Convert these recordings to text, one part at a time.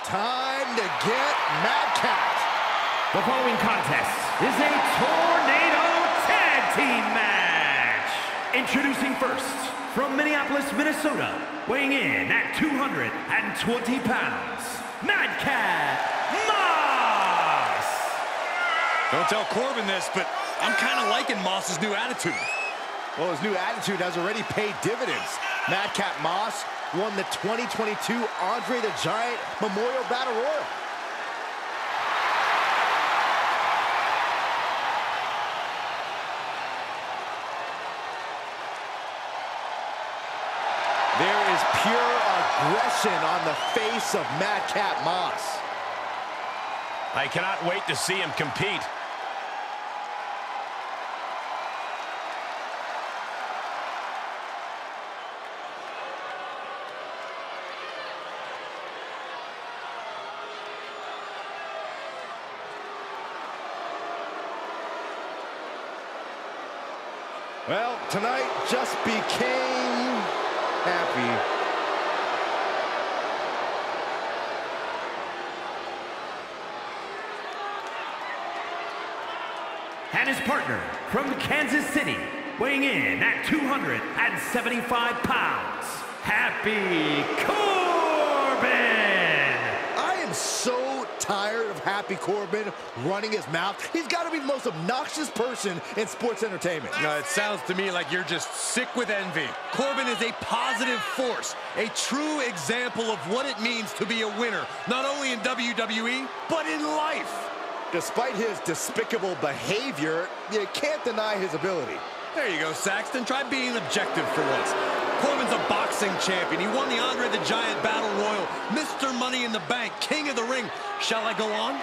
time to get Madcap. The following contest is a tornado tag team match. Introducing first, from Minneapolis, Minnesota, weighing in at 220 pounds, Madcap Moss. Don't tell Corbin this, but I'm kind of liking Moss's new attitude. Well, his new attitude has already paid dividends. Madcap Moss won the 2022 Andre the Giant Memorial Battle Royal. There is pure aggression on the face of Madcap Moss. I cannot wait to see him compete. Well, tonight just became happy. And his partner from Kansas City, weighing in at 275 pounds, Happy Corbin! I am so tired of Happy Corbin running his mouth. He's got to be the most obnoxious person in sports entertainment. No, it sounds to me like you're just sick with envy. Corbin is a positive force, a true example of what it means to be a winner, not only in WWE, but in life. Despite his despicable behavior, you can't deny his ability. There you go, Saxton. Try being objective for once. Corbin's a boxing champion. He won the Andre the Giant Battle Royal, Mr. Money in the Bank, King of the Ring. Shall I go on?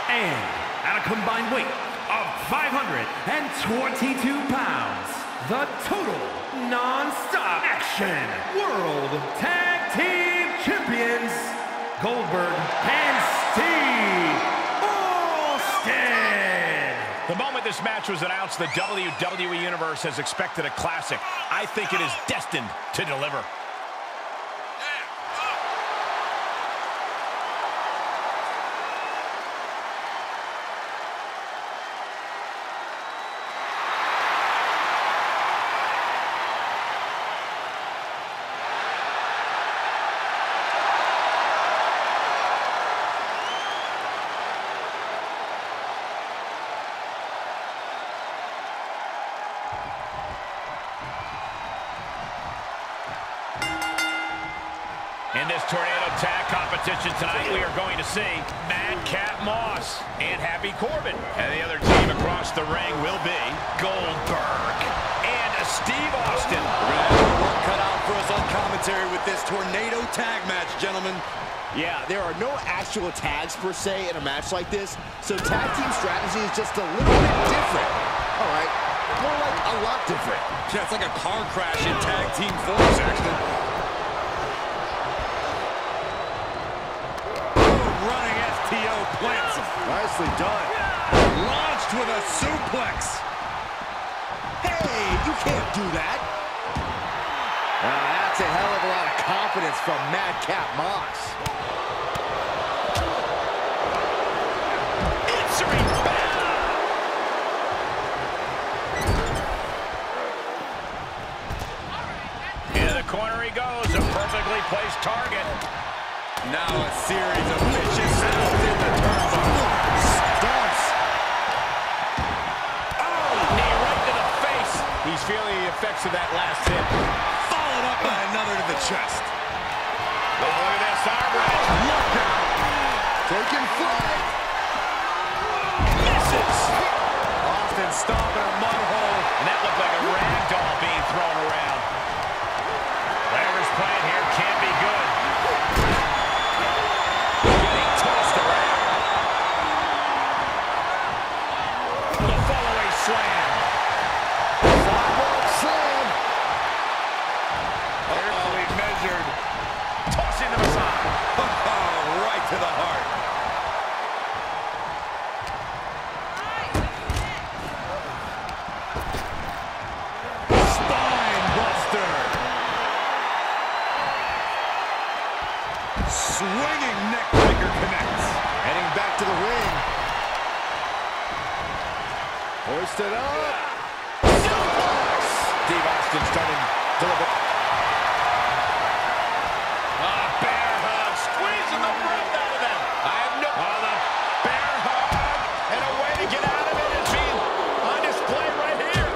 And at a combined weight of 522 pounds, the total non-stop action World Tag Team Champions, Goldberg and Steve Austin. The moment this match was announced, the WWE Universe has expected a classic. I think it is destined to deliver. In this tornado tag competition tonight, we are going to see Madcap Moss and Happy Corbin. And the other team across the ring will be Goldberg and Steve Austin. We're going to have our work cut out for us on commentary with this tornado tag match, gentlemen. Yeah, there are no actual tags per se in a match like this, so tag team strategy is just a little bit different. All right, more like a lot different. Yeah, it's like a car crash in tag team form, Saxton. Plants. Nicely done. Launched with a suplex. Hey, you can't do that. That's a hell of a lot of confidence from Madcap Moss. Answering back. Into the corner he goes. A perfectly placed target. Now a series of vicious sounds in the turnbuckle. Stunts. Oh, knee right to the face. He's feeling the effects of that last hit. Followed up by another to the chest. Oh, look at this arm wrench. Look out. Taking flight. Misses. Austin stomping a mud hole. And that looked like a rag doll being thrown around. Whatever's playing here can't be good. Slam. Sidewalk slam. Carefully measured. Swinging neckbreaker connects. Heading back to the ring. Hoisted up. Suplex. Steve Austin starting to look at... bear hug, squeezing the breath out of them. I have no... the bear hug, and a way to get out of it is being on display right here.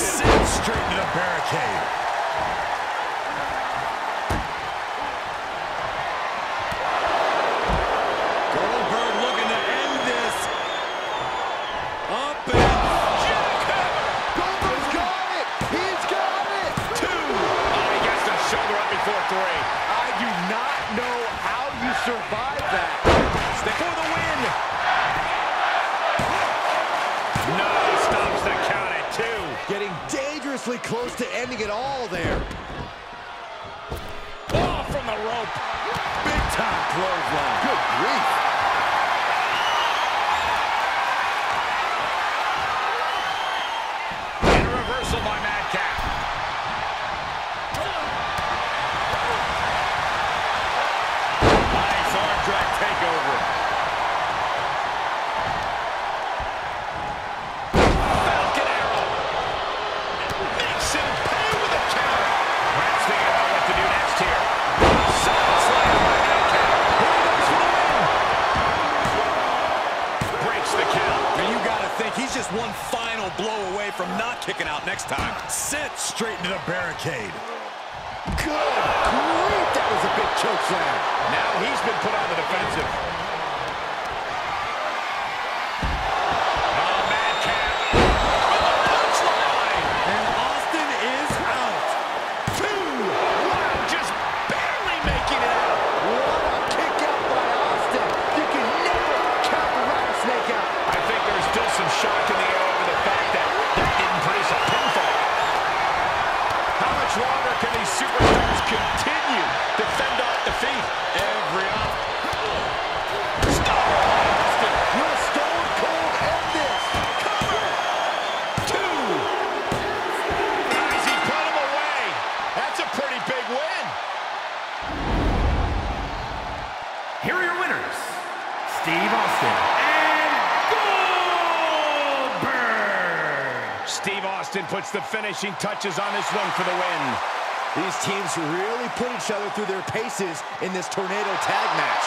Sent straight into the barricade. Goldberg looking to end this. Up and jackhammer. Goldberg's got it. He's got it. 2. He gets the shoulder up before 3. I do not know how you survive that. Stick for the win. No, stops the count at 2. Getting dangerously close to ending it all there. Oh, from the rope. Big time clothesline. Good grief. And a reversal by Madcap. Nice arm drag takeover. Falcon arrow. Makes him pay with a counter. Perhaps thinking about what to do next here. Side slam by Madcap. Here he goes for the win. Breaks the count. And you gotta think he's just one final blow away from not kicking out next time. Sent straight into the barricade. Good grief. That was a big choke slam. Now he's been put on the defensive. Oh, Madcap. From the punchline. And Austin is out. 2. Wow, just barely making it out. What a kick out by Austin. You can never count the rattlesnake out. I think there's still some shock in the air over the fact that didn't produce a pinfall. How much longer can these superstars continue to fend off defeat? Every up. Stop! Austin. Will Stone Cold end this? Cover. 2. Guys, he put him away. That's a pretty big win. Here are your winners, Steve Austin and Goldberg. Steve Austin puts the finishing touches on this one for the win. These teams really put each other through their paces in this tornado tag match.